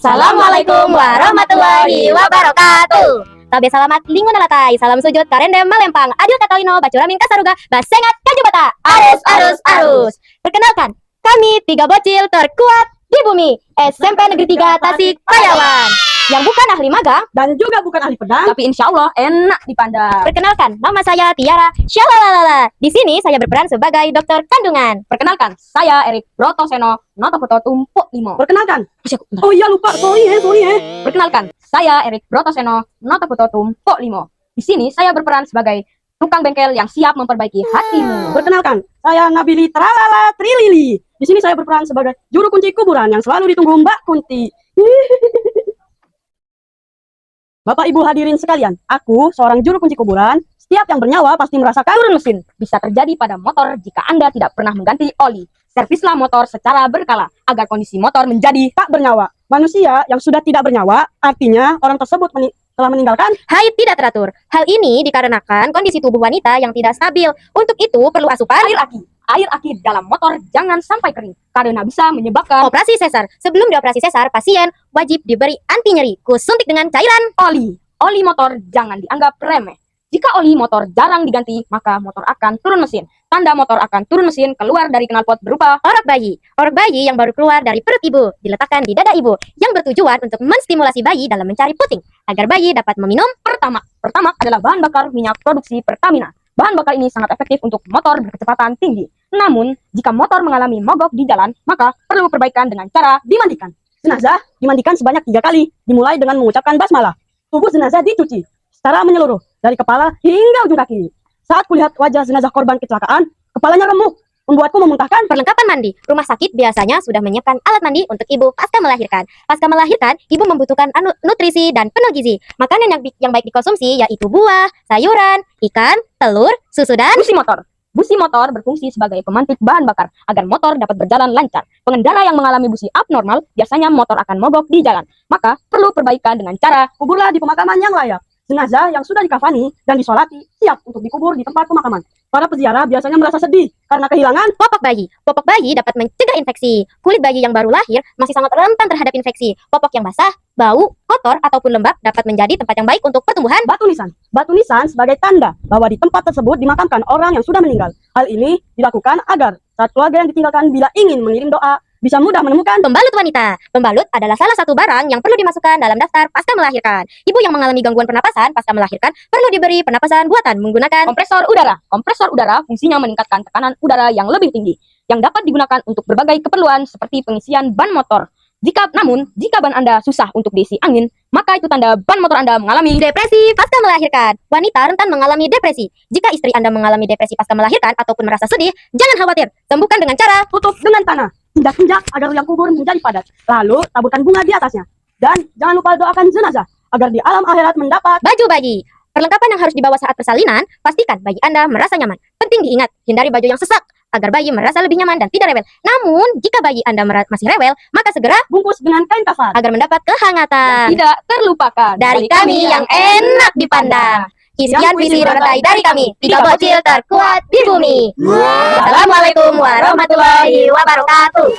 Assalamualaikum warahmatullahi wabarakatuh. Tabe salamat lingun alatai, salam sujud karendem malempang, adil katalino, bacuramin kasaruga, basengat kajubata, arus. Perkenalkan, kami tiga bocil terkuat di bumi, SMP Negeri 3 Tasikmalaya. Yang bukan ahli magang dan juga bukan ahli pedang, tapi insya Allah enak dipandang. Perkenalkan, nama saya Tiara Syalalala. Di sini saya berperan sebagai dokter kandungan. Perkenalkan, saya Erik Brotoseno, Notofoto Tumpuk Limo. Perkenalkan. Oh iya lupa, sorry ya. Perkenalkan, saya Erik Brotoseno, Notofoto Tumpuk Limo. Di sini saya berperan sebagai tukang bengkel yang siap memperbaiki hatimu. Perkenalkan, saya Nabili Tralala Trilili. Di sini saya berperan sebagai juru kunci kuburan yang selalu ditunggu Mbak Kunti. Bapak Ibu hadirin sekalian, aku seorang juru kunci kuburan. Setiap yang bernyawa pasti merasakan turun mesin. Bisa terjadi pada motor jika Anda tidak pernah mengganti oli. Servislah motor secara berkala agar kondisi motor menjadi tak bernyawa. Manusia yang sudah tidak bernyawa, artinya orang tersebut telah meninggalkan haid tidak teratur. Hal ini dikarenakan kondisi tubuh wanita yang tidak stabil. Untuk itu perlu asupan air aki dalam motor jangan sampai kering karena bisa menyebabkan operasi sesar. Sebelum dioperasi sesar, pasien wajib diberi anti nyeri kusuntik dengan cairan oli. Oli motor jangan dianggap remeh. Jika oli motor jarang diganti, maka motor akan turun mesin. Tanda motor akan turun mesin keluar dari knalpot berupa orok bayi. Orok bayi yang baru keluar dari perut ibu diletakkan di dada ibu yang bertujuan untuk menstimulasi bayi dalam mencari puting agar bayi dapat meminum Pertama adalah bahan bakar minyak produksi Pertamina. Bahan bakar ini sangat efektif untuk motor berkecepatan tinggi. Namun, jika motor mengalami mogok di jalan, maka perlu perbaikan dengan cara dimandikan. Jenazah dimandikan sebanyak 3 kali, dimulai dengan mengucapkan basmalah. Tubuh jenazah dicuci secara menyeluruh, dari kepala hingga ujung kaki. Saat kulihat wajah jenazah korban kecelakaan, kepalanya remuk, membuatku memuntahkan. Perlengkapan mandi. Rumah sakit biasanya sudah menyiapkan alat mandi untuk ibu pasca melahirkan. Pasca melahirkan, ibu membutuhkan nutrisi dan penuh gizi. Makanan yang baik dikonsumsi yaitu buah, sayuran, ikan, telur, susu, dan busi motor. Busi motor berfungsi sebagai pemantik bahan bakar agar motor dapat berjalan lancar. Pengendara yang mengalami busi abnormal biasanya motor akan mogok di jalan. Maka perlu perbaikan dengan cara kuburlah di pemakaman yang layak. Jenazah yang sudah dikafani dan disolati siap untuk dikubur di tempat pemakaman. Para peziarah biasanya merasa sedih karena kehilangan popok bayi. Popok bayi dapat mencegah infeksi. Kulit bayi yang baru lahir masih sangat rentan terhadap infeksi. Popok yang basah, bau, kotor, ataupun lembab dapat menjadi tempat yang baik untuk pertumbuhan batu nisan. Batu nisan sebagai tanda bahwa di tempat tersebut dimakamkan orang yang sudah meninggal. Hal ini dilakukan agar saat keluarga yang ditinggalkan bila ingin mengirim doa bisa mudah menemukan pembalut wanita. Pembalut adalah salah satu barang yang perlu dimasukkan dalam daftar pasca melahirkan. Ibu yang mengalami gangguan pernapasan pasca melahirkan perlu diberi pernapasan buatan menggunakan kompresor udara. Kompresor udara fungsinya meningkatkan tekanan udara yang lebih tinggi, yang dapat digunakan untuk berbagai keperluan seperti pengisian ban motor. Namun, jika ban Anda susah untuk diisi angin, maka itu tanda ban motor Anda mengalami depresi pasca melahirkan. Wanita rentan mengalami depresi. Jika istri Anda mengalami depresi pasca melahirkan ataupun merasa sedih, jangan khawatir. Sembuhkan dengan cara tutup dengan tanah. Injak-injak agar liang kubur menjadi padat. Lalu taburkan bunga di atasnya. Dan jangan lupa doakan jenazah agar di alam akhirat mendapat baju bayi. Perlengkapan yang harus dibawa saat persalinan, pastikan bayi Anda merasa nyaman. Penting diingat, hindari baju yang sesak agar bayi merasa lebih nyaman dan tidak rewel. Namun, jika bayi Anda masih rewel, maka segera bungkus dengan kain kafan agar mendapat kehangatan. Dan tidak terlupakan dari kami yang enak dipandang. Sekian visi dari kami, tiga bocil terkuat di bumi. Assalamualaikum warahmatullahi wabarakatuh.